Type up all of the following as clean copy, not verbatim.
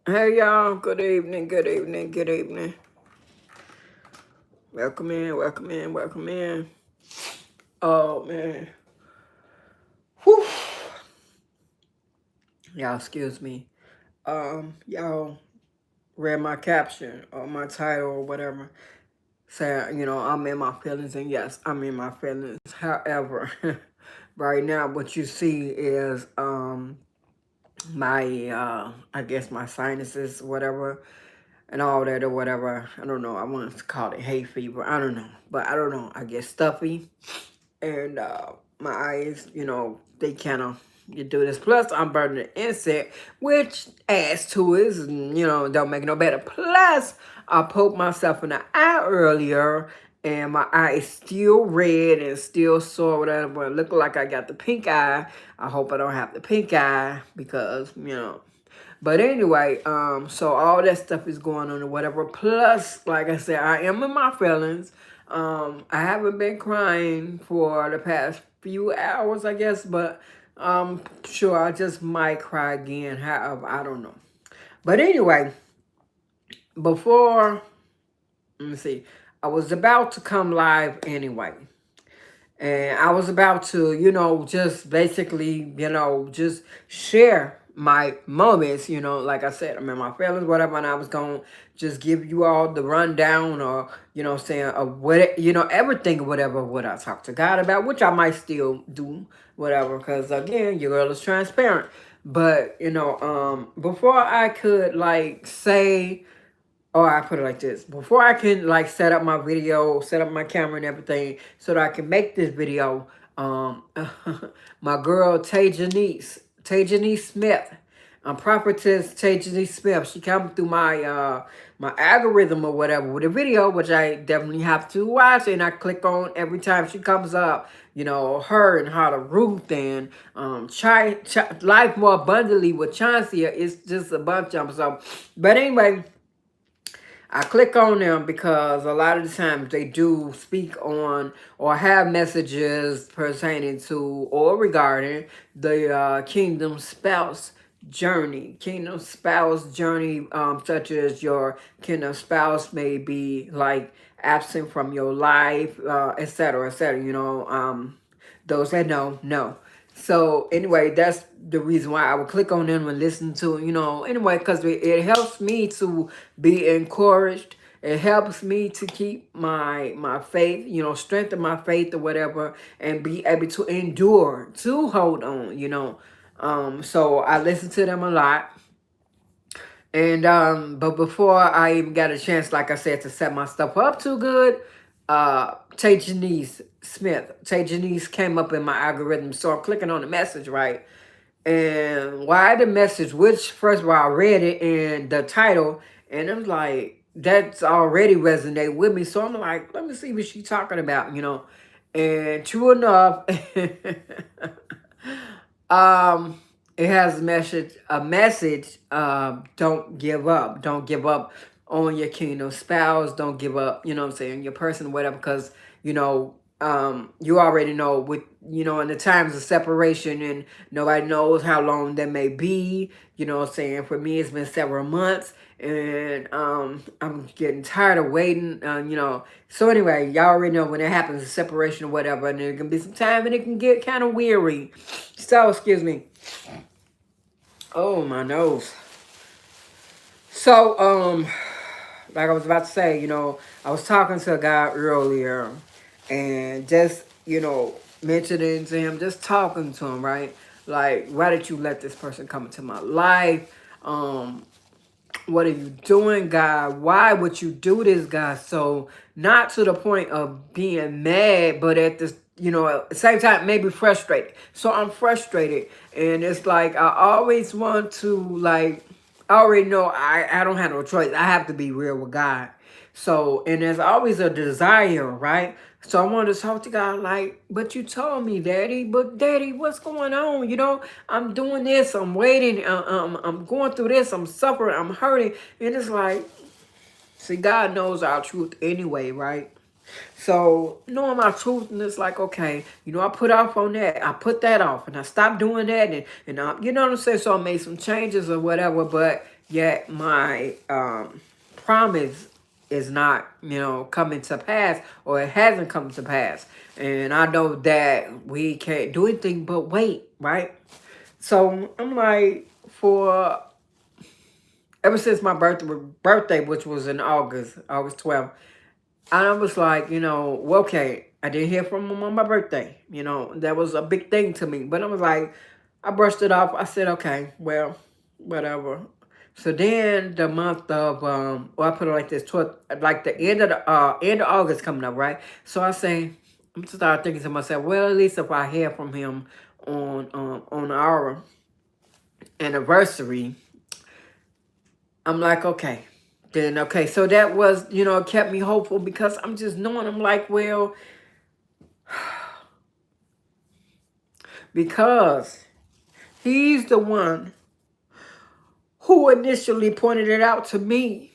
Hey y'all, good evening, good evening, good evening. Welcome in, welcome in, welcome in. Oh man. Whew. Y'all excuse me. Y'all read my caption or my title or whatever. Saying, I'm in my feelings, and yes, I'm in my feelings. However, right now what you see is my I guess my sinuses, whatever, and all that or whatever. I don't know. I want to call it hay fever. I don't know. But I don't know. I get stuffy. And my eyes, they kind of you do this. Plus, I'm burning the insect, which adds to it, don't make it no better. Plus, I poked myself in the eye earlier, and my eye is still red and still sore, whatever. It look like I got the pink eye. I hope I don't have the pink eye because, But anyway, so all that stuff is going on or whatever. Plus, like I said, I am in my feelings. I haven't been crying for the past few hours, I guess, but I'm sure I just might cry again. However, I don't know. But anyway, before, let me see, I was about to come live anyway. And I was about to, just basically, just share my moments, like I said, I'm in my feelings, whatever, and I was going to just give you all the rundown or, saying, what, everything, whatever, what I talk to God about, which I might still do, whatever, because again, your girl is transparent. But, before I could, like, say, oh, I put it like this. Before I can like set up my video, set up my camera and everything so that I can make this video, my girl Tay Janice Smith, prophetess Tay Janice Smith, she come through my algorithm or whatever with a video, which I definitely have to watch, and I click on every time she comes up, her and how to Ruth and Life More Abundantly with Chauncey. It's just a bunch of them. So, but anyway, I click on them because a lot of the times they do speak on or have messages pertaining to or regarding the kingdom spouse journey, such as your kingdom spouse may be like absent from your life, etc., etc. Those that know. So anyway, that's the reason why I would click on them and listen to, anyway, because it helps me to be encouraged. It helps me to keep my faith, strengthen my faith or whatever, and be able to endure, to hold on. So I listen to them a lot. And but before I even got a chance, like I said, to set my stuff up too good, Tay Janice Smith, Tay Janice came up in my algorithm, so I'm clicking on the message, right? And why the message, which first of all I read it in the title, and I'm like, that's already resonate with me. So I'm like, let me see what she's talking about, And true enough, um, it has a message. Don't give up. Don't give up on your kingdom spouse. Don't give up. You know what I'm saying? Your person, whatever. Because you already know with in the times of separation, and nobody knows how long that may be. You know what I'm saying? For me, it's been several months, and I'm getting tired of waiting. So anyway, y'all already know when it happens, a separation or whatever, and there can be some time, and it can get kind of weary. So, excuse me. Oh, my nose. So, like I was about to say, I was talking to a guy earlier and just, mentioning to him, just talking to him, right? Like, why did you let this person come into my life? What are you doing, God? Why would you do this, God? So not to the point of being mad, but at the at the same time maybe frustrated. So I'm frustrated, and it's like I always want to like. I already know I don't have no choice. I have to be real with God. So, and there's always a desire, right? So I want to talk to God like, but you told me, Daddy, but Daddy, what's going on? I'm doing this, I'm waiting, I'm going through this, I'm suffering, I'm hurting. And it's like, see, God knows our truth anyway, right? So knowing my truth, and it's like, okay, I put off on that. I put that off, and I stopped doing that, and you know what I'm saying. So I made some changes or whatever, but yet my promise is not, coming to pass, or it hasn't come to pass. And I know that we can't do anything but wait, right? So I'm like, for ever since my birthday, which was in August 12th, I was like, well, okay, I didn't hear from him on my birthday. That was a big thing to me. But I was like, I brushed it off. I said, okay, well, whatever. So then the month of, well, I put it like this, like the end of August coming up, right? So I say, I'm start thinking to myself, well, at least if I hear from him on our anniversary, I'm like, okay. Then, okay, so that was, kept me hopeful, because I'm just knowing, I'm like, well, because he's the one who initially pointed it out to me,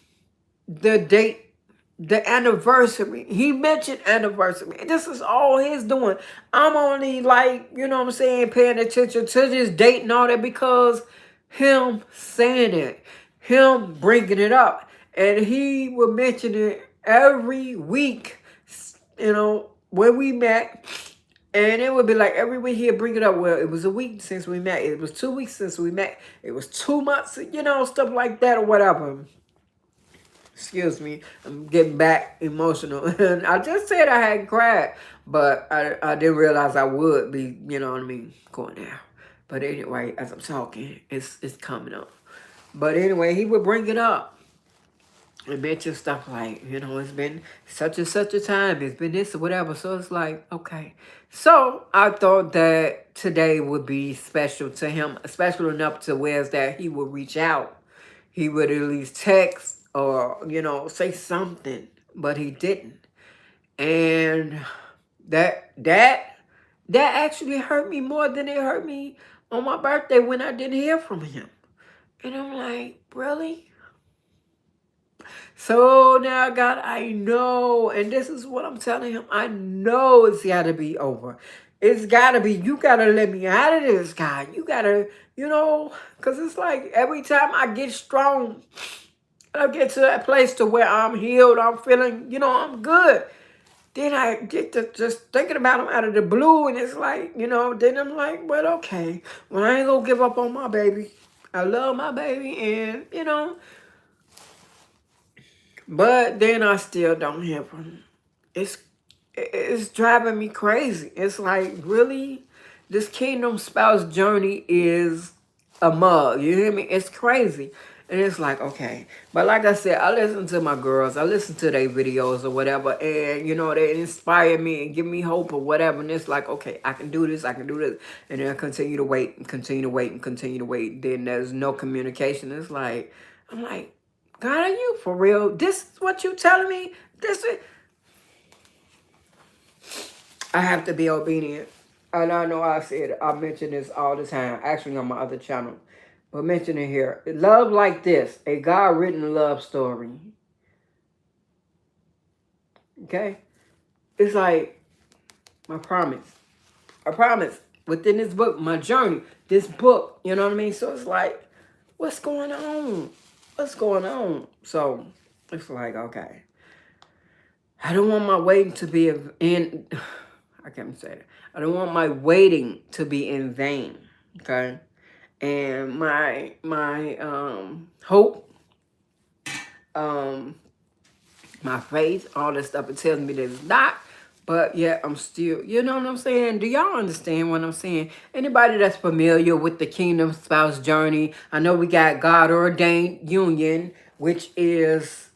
the date, the anniversary. He mentioned anniversary. This is all his doing. I'm only like, what I'm saying, paying attention to this date and all that, because him saying it, him bringing it up. And he would mention it every week, when we met. And it would be like every week he'd bring it up. Well, it was a week since we met. It was 2 weeks since we met. It was 2 months, stuff like that or whatever. Excuse me, I'm getting back emotional. And I just said I hadn't cried, but I didn't realize I would be, going there. But anyway, as I'm talking, it's coming up. But anyway, he would bring it up and mention stuff like, it's been such and such a time, it's been this or whatever. So it's like, okay. So I thought that today would be special to him, special enough to where that he would reach out. He would at least text or, say something, but he didn't. And that actually hurt me more than it hurt me on my birthday when I didn't hear from him. And I'm like, really? So now, God, I know, and this is what I'm telling him, I know it's got to be over. It's got to be, you got to let me out of this, God. You got to, because it's like every time I get strong, I get to that place to where I'm healed, I'm feeling, I'm good. Then I get to just thinking about him out of the blue, and it's like, then I'm like, well, okay, well, I ain't going to give up on my baby. I love my baby, and, but then I still don't hear from him. It's driving me crazy. It's like, really? This kingdom spouse journey is a mug. You hear me? It's crazy. And it's like, okay. But like I said, I listen to my girls. I listen to their videos or whatever. And, they inspire me and give me hope or whatever. And it's like, okay, I can do this. I can do this. And then I continue to wait and continue to wait and continue to wait. Then there's no communication. It's like, I'm like, God, are you for real? This is what you telling me? This is... I have to be obedient. And I know I mention this all the time, actually on my other channel. But mention it here. Love like this, a God-written love story. Okay? It's like, I promise. I promise. Within this book, my journey, this book, you know what I mean? So it's like, what's going on? What's going on? So it's like, okay. I don't want my waiting to be in... I can't say it. I don't want my waiting to be in vain. Okay? And my hope, my faith, all this stuff, it tells me that it's not. But yeah, I'm still, you know what I'm saying? Do y'all understand what I'm saying? Anybody that's familiar with the kingdom spouse journey, I know we got God ordained union, which is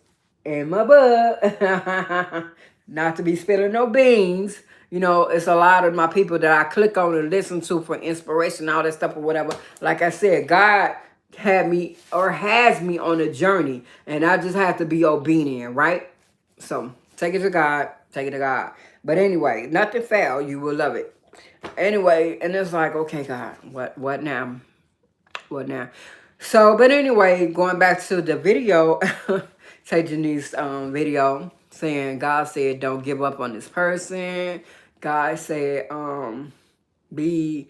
in my butt. Not to be spilling no beans. It's a lot of my people that I click on and listen to for inspiration, all that stuff or whatever. Like I said, God had me or has me on a journey, and I just have to be obedient, right? So take it to God, take it to God. But anyway, nothing fail, you will love it. Anyway, and it's like, okay, God, what now? What now? So, but anyway, going back to the video, Tay Janice's video, saying God said, don't give up on this person. God said, be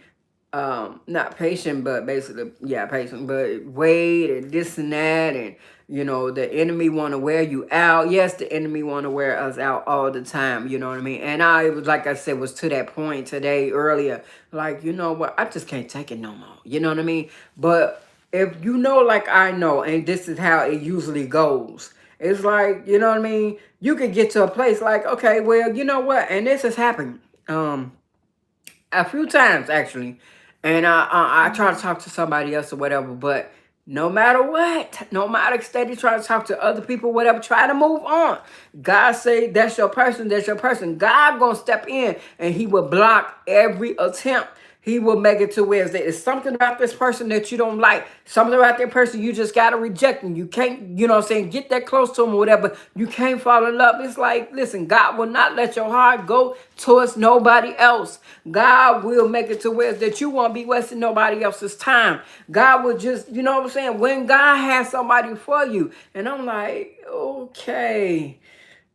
not patient, but basically, yeah, patient, but wait and this and that, and you know, the enemy want to wear you out. Yes, the enemy want to wear us out all the time. You know what I mean? And I was, like I said, was to that point today earlier. Like, you know what? I just can't take it no more. You know what I mean? But if you know, like I know, and this is how it usually goes. It's like, you know what I mean? You could get to a place like, okay, well, you know what? And this has happened. A few times actually, and I try to talk to somebody else or whatever. But no matter what, no matter steady trying to talk to other people, whatever, try to move on. God say that's your person, that's your person. God gonna step in and He will block every attempt. He will make it to where there's something about this person that you don't like, something about that person you just gotta reject, and you can't, you know what I'm saying, get that close to him or whatever. You can't fall in love. It's like, listen, God will not let your heart go towards nobody else. God will make it to where that you won't be wasting nobody else's time. God will just, you know what I'm saying, when God has somebody for you. And I'm like, okay.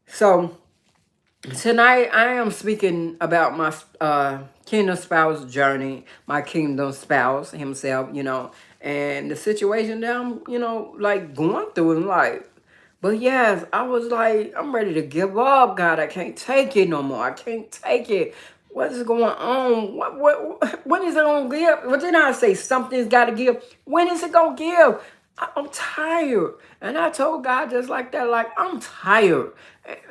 So tonight, I am speaking about my kingdom spouse journey, my kingdom spouse himself, you know, and the situation that I'm, you know, like going through in life. But yes, I was like, I'm ready to give up, God. I can't take it no more. I can't take it. What is going on? When is it gonna give? What did I say? Something's got to give. When is it gonna give? I'm tired, and I told God just like that, like I'm tired.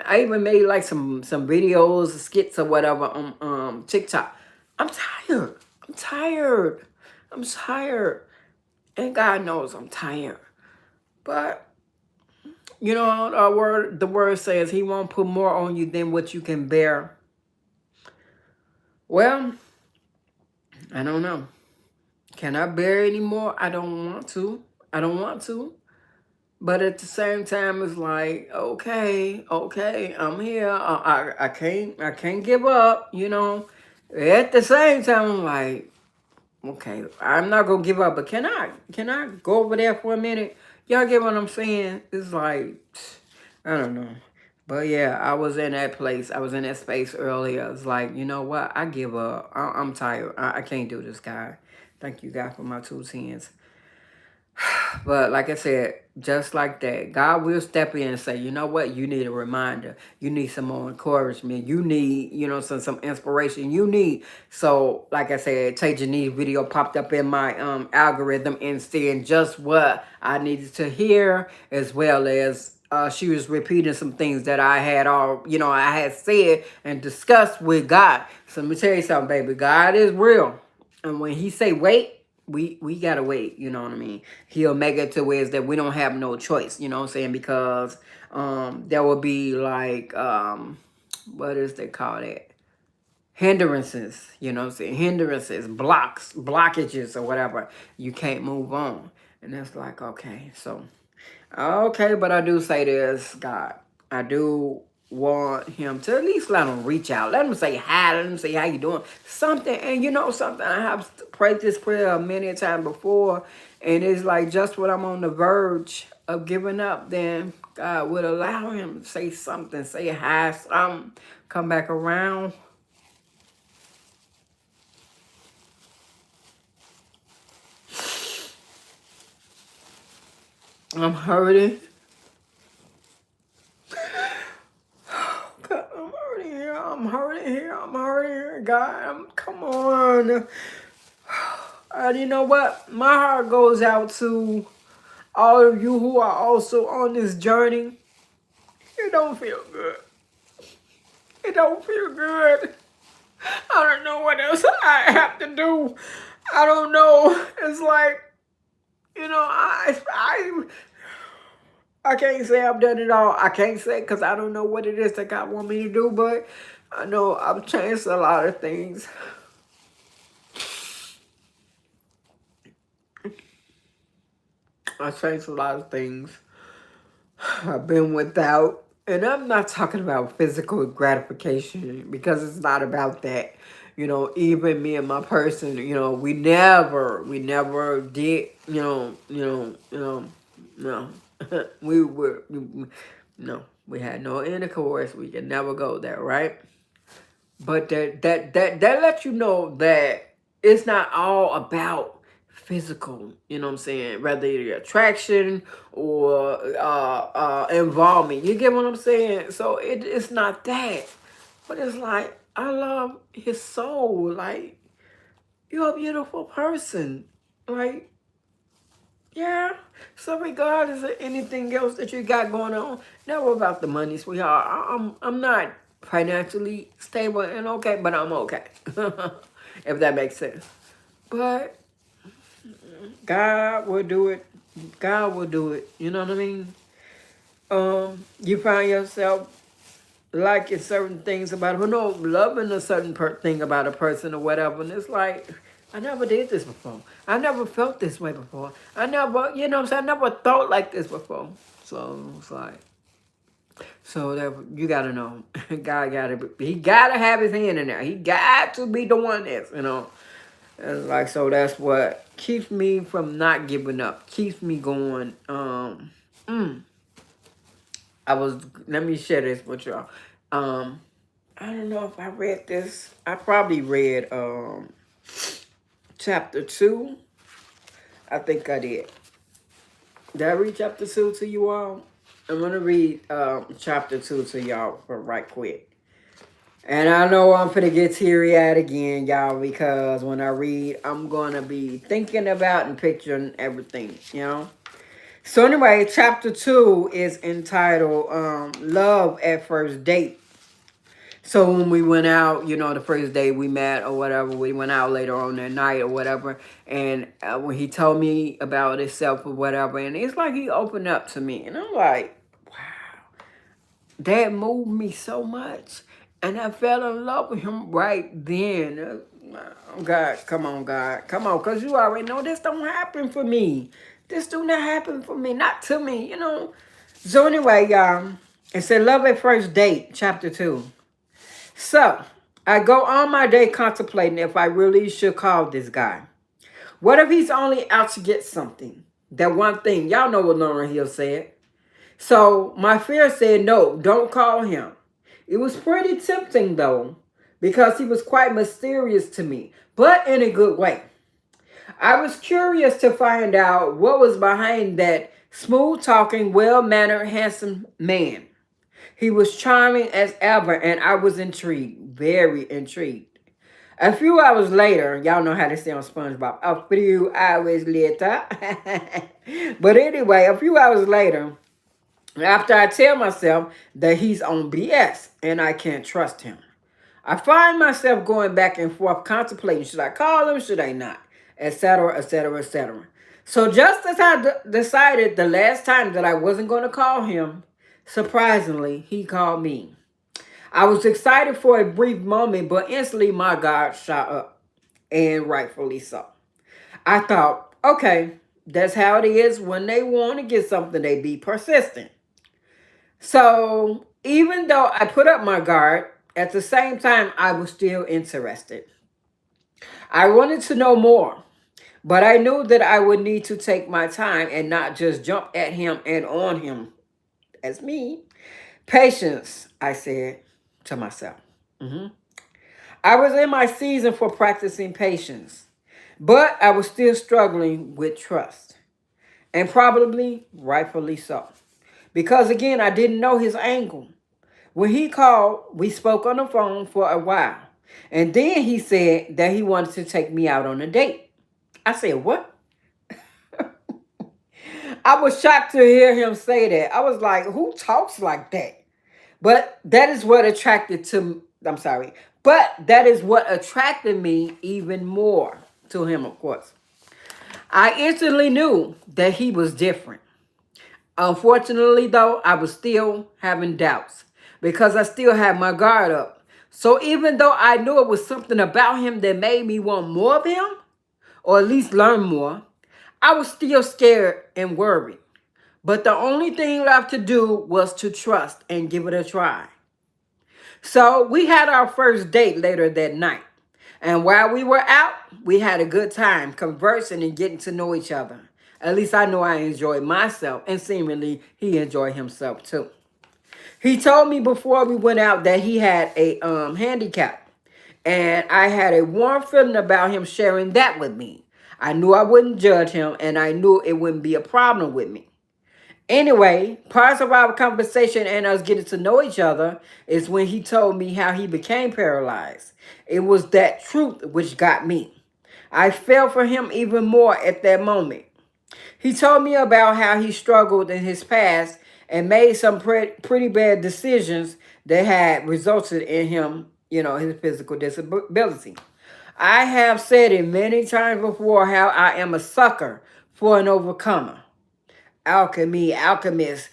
I even made like some videos, skits or whatever on TikTok. I'm tired. I'm tired. I'm tired, and God knows I'm tired. But you know, the word says He won't put more on you than what you can bear. Well, I don't know. Can I bear anymore? I don't want to. I don't want to. But at the same time, it's like, okay, okay, I'm here. I can't give up. You know. At the same time, I'm like, okay, I'm not gonna give up. But can I go over there for a minute? Y'all get what I'm saying? It's like, I don't know. But yeah, I was in that place. I was in that space earlier. It's like, you know what? I give up. I'm tired. I can't do this, guy. Thank you, God, for my 2 cents. But like I said, just like that, God will step in and say, you know what? You need a reminder. You need some more encouragement. You need, you know, some inspiration. You need. So, like I said, Tay Janice video popped up in my algorithm and saying just what I needed to hear, as well as she was repeating some things that I had all, you know, I had said and discussed with God. So let me tell you something, baby. God is real. And when He say wait, we gotta wait, you know what I mean? He'll make it to where it's that we don't have no choice, you know what I'm saying? Because there will be like what is they call it? Hindrances, you know what I'm saying? Hindrances, blockages or whatever. You can't move on. And it's like, okay, so okay, but I do say this, God. I do want Him to at least let Him reach out. Let Him say hi. Let Him say how you doing. Something, and you know something. I have prayed this prayer many a time before, and it's like just when I'm on the verge of giving up, then God would allow Him to say something, say hi, something, come back around. I'm hurting. God, I'm hurting here. I'm hurting here. I'm hurting here, God. Come on. And you know what? My heart goes out to all of you who are also on this journey. It don't feel good. It don't feel good. I don't know what else I have to do. I don't know. It's like, you know, I can't say I've done it all. I can't say because I don't know what it is that God want me to do, but I know I've changed a lot of things. I've changed a lot of things. I've been without, and I'm not talking about physical gratification because it's not about that. You know, even me and my person, you know, we never did, no, no, we had no intercourse. We can never go there, right? But that lets you know that. it's not all about physical, you know what I'm saying? Whether the attraction or involvement. You get what I'm saying? So it's not that. But it's like, I love his soul. Like, you're a beautiful person. Like, yeah. So regardless of anything else that you got going on, never about the money, sweetheart. I'm not financially stable and okay, but I'm okay. If that makes sense. But God will do it. God will do it. You know what I mean? You find yourself liking certain things about it, no, loving a certain thing about a person or whatever, and it's like, I never did this before. I never felt this way before. I never, you know what I'm saying? I never thought like this before. So it's like, so that you gotta know, God he gotta have his hand in there. He got to be the one that's, you know. And like, so that's what keeps me from not giving up, keeps me going. Let me share this with y'all. I don't know if I read this. I probably read chapter 2. I think I did. Did I read chapter 2 to you all? I'm gonna read chapter 2 to y'all for right quick. And I know I'm finna get teary-eyed again, y'all, because when I read, I'm gonna be thinking about and picturing everything, you know? So anyway, chapter 2 is entitled Love at First Date. So when we went out, you know, the first day we met or whatever, we went out later on that night or whatever. And when he told me about himself or whatever, and it's like he opened up to me. And I'm like, wow, that moved me so much. And I fell in love with him right then. God, come on, God. Come on, because you already know this don't happen for me. This do not happen for me, not to me, you know. So anyway, y'all, it said Love at First Date, chapter 2. So, I go on my day contemplating if I really should call this guy. What if he's only out to get something? That one thing. Y'all know what Lauren Hill said. So, my fear said, no, don't call him. It was pretty tempting, though, because he was quite mysterious to me, but in a good way. I was curious to find out what was behind that smooth-talking, well-mannered, handsome man. He was charming as ever, and I was intrigued, very intrigued. A few hours later, y'all know how they say on SpongeBob, a few hours later. But anyway, a few hours later, after I tell myself that he's on BS and I can't trust him, I find myself going back and forth contemplating, should I call him, should I not, etc., etc., etc. So just as I decided the last time that I wasn't going to call him, surprisingly, he called me. I was excited for a brief moment, but instantly my guard shot up, and rightfully so. I thought, okay, that's how it is when they want to get something, they be persistent. So even though I put up my guard, at the same time, I was still interested. I wanted to know more, but I knew that I would need to take my time and not just jump at him and on him as me. Patience, I said to myself. I was in my season for practicing patience, but I was still struggling with trust, and probably rightfully so. Because again, I didn't know his angle. When he called, we spoke on the phone for a while, and then he said that he wanted to take me out on a date. I said, what? I was shocked to hear him say that. I was like, who talks like that? But that is what attracted to, I'm sorry, but that is what attracted me even more to him, of course. I instantly knew that he was different. Unfortunately, though, I was still having doubts because I still had my guard up. So even though I knew it was something about him that made me want more of him, or at least learn more, I was still scared and worried. But the only thing left to do was to trust and give it a try. So we had our first date later that night. And while we were out, we had a good time conversing and getting to know each other. At least I know I enjoyed myself, and seemingly he enjoyed himself too. He told me before we went out that he had a handicap, And I had a warm feeling about him sharing that with me. I knew I wouldn't judge him, and I knew it wouldn't be a problem with me. Anyway, parts of our conversation and us getting to know each other is when he told me how he became paralyzed. It was that truth which got me. I fell for him even more at that moment. He told me about how he struggled in his past and made some pretty bad decisions that had resulted in him, his physical disability. I have said it many times before how I am a sucker for an overcomer. Alchemist,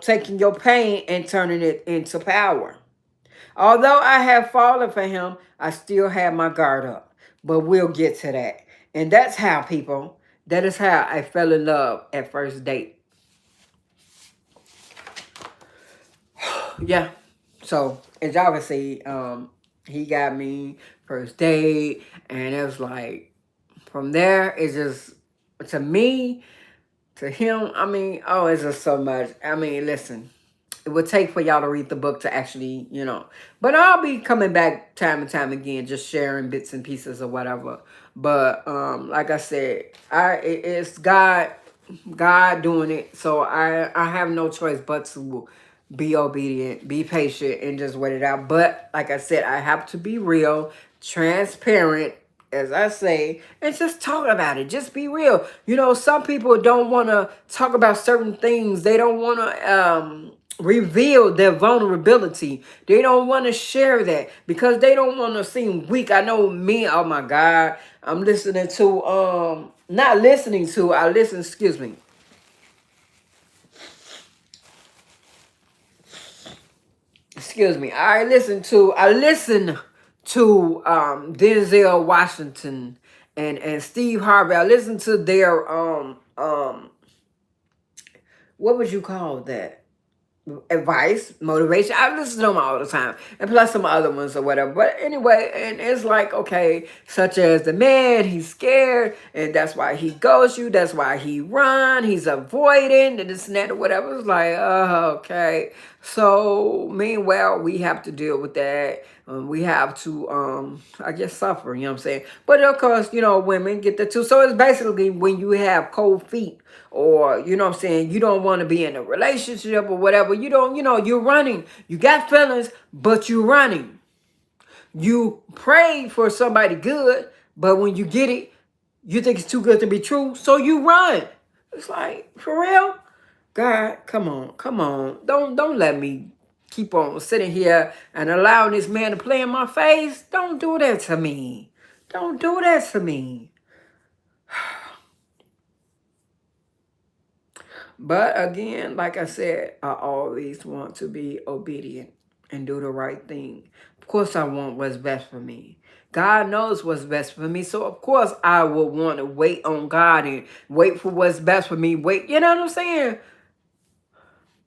taking your pain and turning it into power. Although I have fallen for him, I still have my guard up. But we'll get to that. And that's how, people, that is how I fell in love at first date. Yeah. So, as y'all can see, he got me first date. And it was like, from there, it's just, to me, to him, I mean, oh, it's just so much. I mean, listen, it would take for y'all to read the book to actually, But I'll be coming back time and time again, just sharing bits and pieces or whatever. But like I said, it's God doing it. So I have no choice but to be obedient, be patient, and just wait it out. But like I said, I have to be real, transparent, as I say, and just talk about it. Just be real. Some people don't want to talk about certain things. They don't want to reveal their vulnerability. They don't want to share that because they don't want to seem weak. I know me, oh my God, I'm listening to, not listening to, I listen, excuse me. Excuse me. I listen to Denzel Washington and Steve Harvey. I listen to their what would you call that? Advice, motivation. I listen to them all the time, and plus some other ones or whatever. But anyway, and it's like, okay, such as the man, he's scared, and that's why he ghosts you. That's why he run. He's avoiding and this and that or whatever. It's like, oh, okay. So meanwhile, we have to deal with that. We have to, I guess, suffer. You know what I'm saying? But of course, women get that too. So it's basically when you have cold feet, or you know what I'm saying, you don't want to be in a relationship or whatever, you're running, you got feelings, but you're running. You pray for somebody good, but when you get it, you think it's too good to be true, so you run. It's like, for real, God, come on, don't let me keep on sitting here and allowing this man to play in my face. Don't do that to me. Don't do that to me. But again, like I said, I always want to be obedient and do the right thing. Of course, I want what's best for me. God knows what's best for me. So, of course, I will want to wait on God and wait for what's best for me. Wait, you know what I'm saying?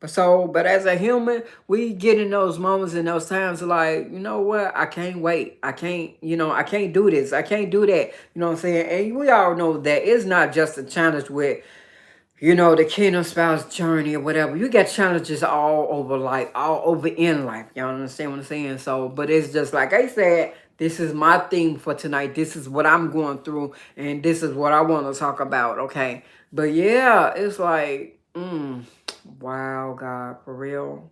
But as a human, we get in those moments and those times like, you know what? I can't wait. I can't, I can't do this. I can't do that. You know what I'm saying? And we all know that it's not just a challenge with the kingdom spouse journey or whatever. You get challenges all over life, all over in life. Y'all understand what I'm saying? So, but it's just like I said, this is my theme for tonight. This is what I'm going through, and this is what I want to talk about, okay? But yeah, it's like, wow, God, for real.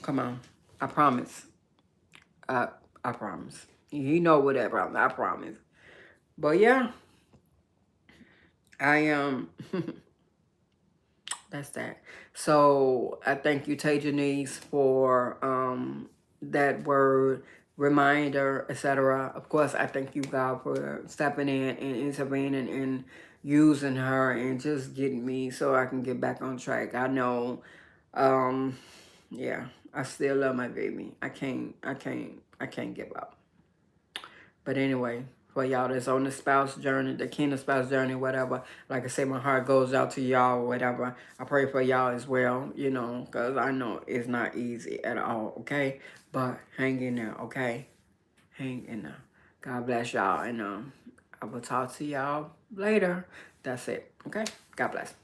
Come on. I promise. I promise. You know what I promise. I promise. But yeah, I am... That's that. So I thank you, Tay Janice, for that word, reminder, etc. Of course, I thank you, God, for stepping in and intervening and using her and just getting me so I can get back on track. I know, yeah, I still love my baby. I can't give up. But anyway, for y'all that's on the spouse journey, the kingdom spouse journey, whatever, like I say, my heart goes out to y'all, whatever. I pray for y'all as well, because I know it's not easy at all, okay? But hang in there, okay? Hang in there. God bless y'all, and I will talk to y'all later. That's it, okay? God bless.